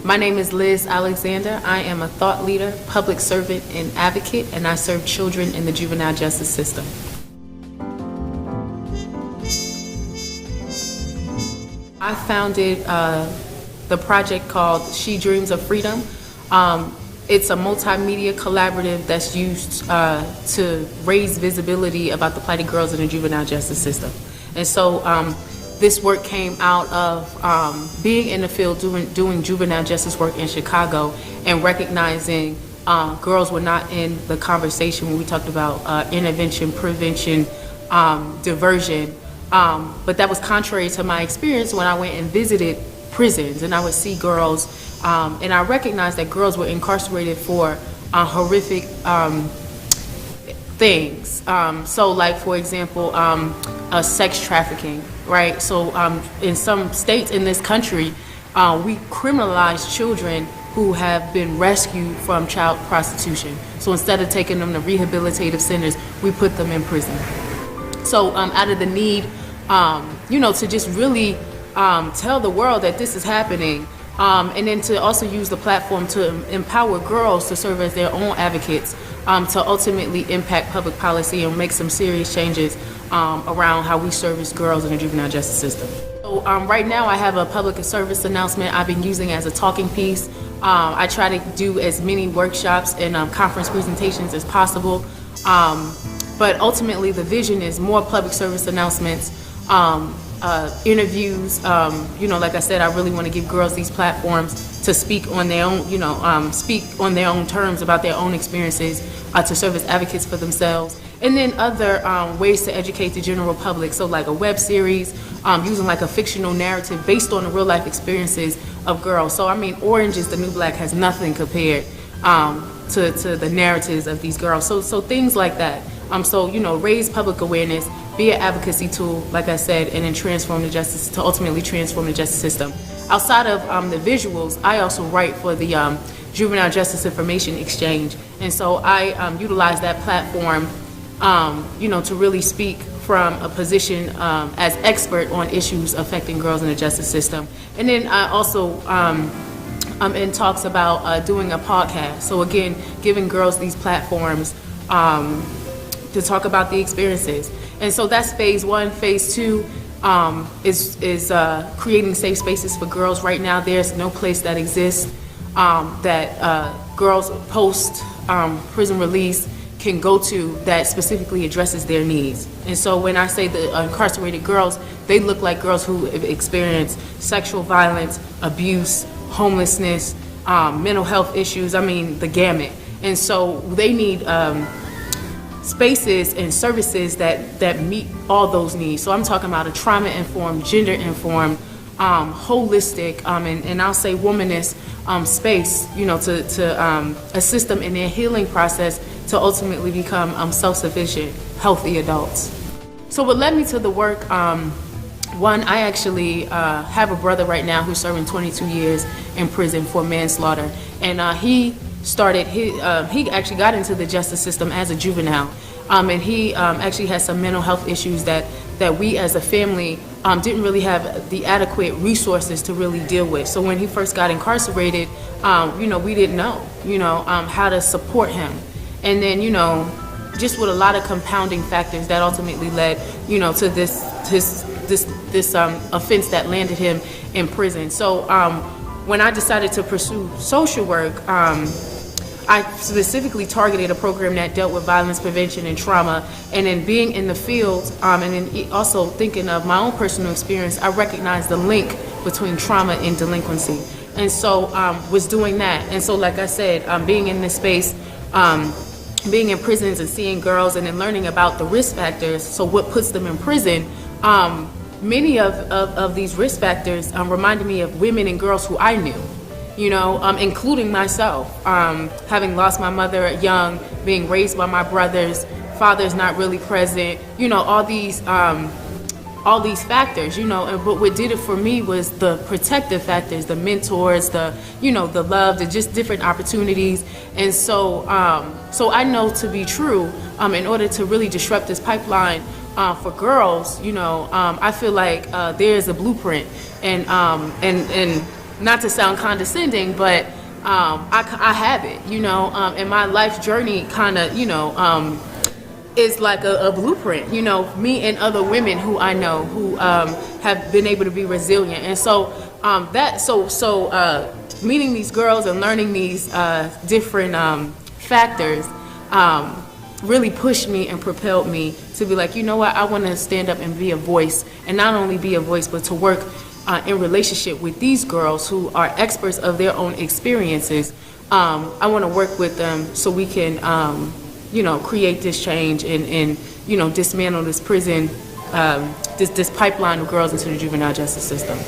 My name is Liz Alexander. I am a thought leader, public servant, and advocate, and I serve children in the juvenile justice system. I founded the project called She Dreams of Freedom. It's a multimedia collaborative that's used to raise visibility about the plighted girls in the juvenile justice system. And so this work came out of being in the field doing juvenile justice work in Chicago and recognizing girls were not in the conversation when we talked about intervention, prevention, diversion. But that was contrary to my experience when I went and visited prisons, and I would see girls, and I recognized that girls were incarcerated for horrific things. So like, for example, sex trafficking, right? So in some states in this country, we criminalize children who have been rescued from child prostitution. So instead of taking them to rehabilitative centers, we put them in prison. So out of the need, to just really tell the world that this is happening, and then to also use the platform to empower girls to serve as their own advocates, to ultimately impact public policy and make some serious changes around how we service girls in the juvenile justice system. So right now I have a public service announcement I've been using as a talking piece. I try to do as many workshops and conference presentations as possible. But ultimately the vision is more public service announcements, interviews. Like I said, I really want to give girls these platforms to speak on their own, speak on their own terms about their own experiences, to serve as advocates for themselves. And then other ways to educate the general public. So like a web series, using like a fictional narrative based on the real life experiences of girls. So I mean, Orange is the New Black has nothing compared to the narratives of these girls. So things like that. Raise public awareness, be an advocacy tool, like I said, and then ultimately transform the justice system. Outside of the visuals, I also write for the Juvenile Justice Information Exchange. And so I utilize that platform, to really speak from a position as expert on issues affecting girls in the justice system. And then I also in talks about doing a podcast. So again, giving girls these platforms to talk about the experiences. And so that's phase one. Phase two is creating safe spaces for girls. Right now, there's no place that exists that girls post prison release can go to that specifically addresses their needs. And so when I say the incarcerated girls, they look like girls who have experienced sexual violence, abuse, homelessness, mental health issues, the gamut. And so they need spaces and services that meet all those needs. So I'm talking about a trauma-informed, gender-informed, holistic, and I'll say womanist space, to assist them in their healing process to ultimately become self-sufficient, healthy adults. So what led me to the work, one, I actually have a brother right now who's serving 22 years in prison for manslaughter, and he actually got into the justice system as a juvenile, and he actually has some mental health issues that we as a family didn't really have the adequate resources to really deal with. So when he first got incarcerated, we didn't know, how to support him. And then, just with a lot of compounding factors that ultimately led, to this offense that landed him in prison. So when I decided to pursue social work, I specifically targeted a program that dealt with violence prevention and trauma. And then being in the field, and then also thinking of my own personal experience, I recognized the link between trauma and delinquency. And so was doing that. And so like I said, being in this space, being in prisons and seeing girls and then learning about the risk factors, so what puts them in prison, many of these risk factors reminded me of women and girls who I knew. Including myself, having lost my mother young, being raised by my brothers, father's not really present, all these factors, but what did it for me was the protective factors, the mentors, the love, the just different opportunities. And so I know to be true, in order to really disrupt this pipeline for girls, I feel like there's a blueprint, and not to sound condescending, but I have it, you know, and my life journey kind of, you know, is like a blueprint, you know, me and other women who I know who have been able to be resilient. And so meeting these girls and learning these different factors really pushed me and propelled me to be like, you know what, I want to stand up and be a voice, and not only be a voice, but to work in relationship with these girls who are experts of their own experiences. I want to work with them so we can, you know, create this change and you know, dismantle this prison, this pipeline of girls into the juvenile justice system.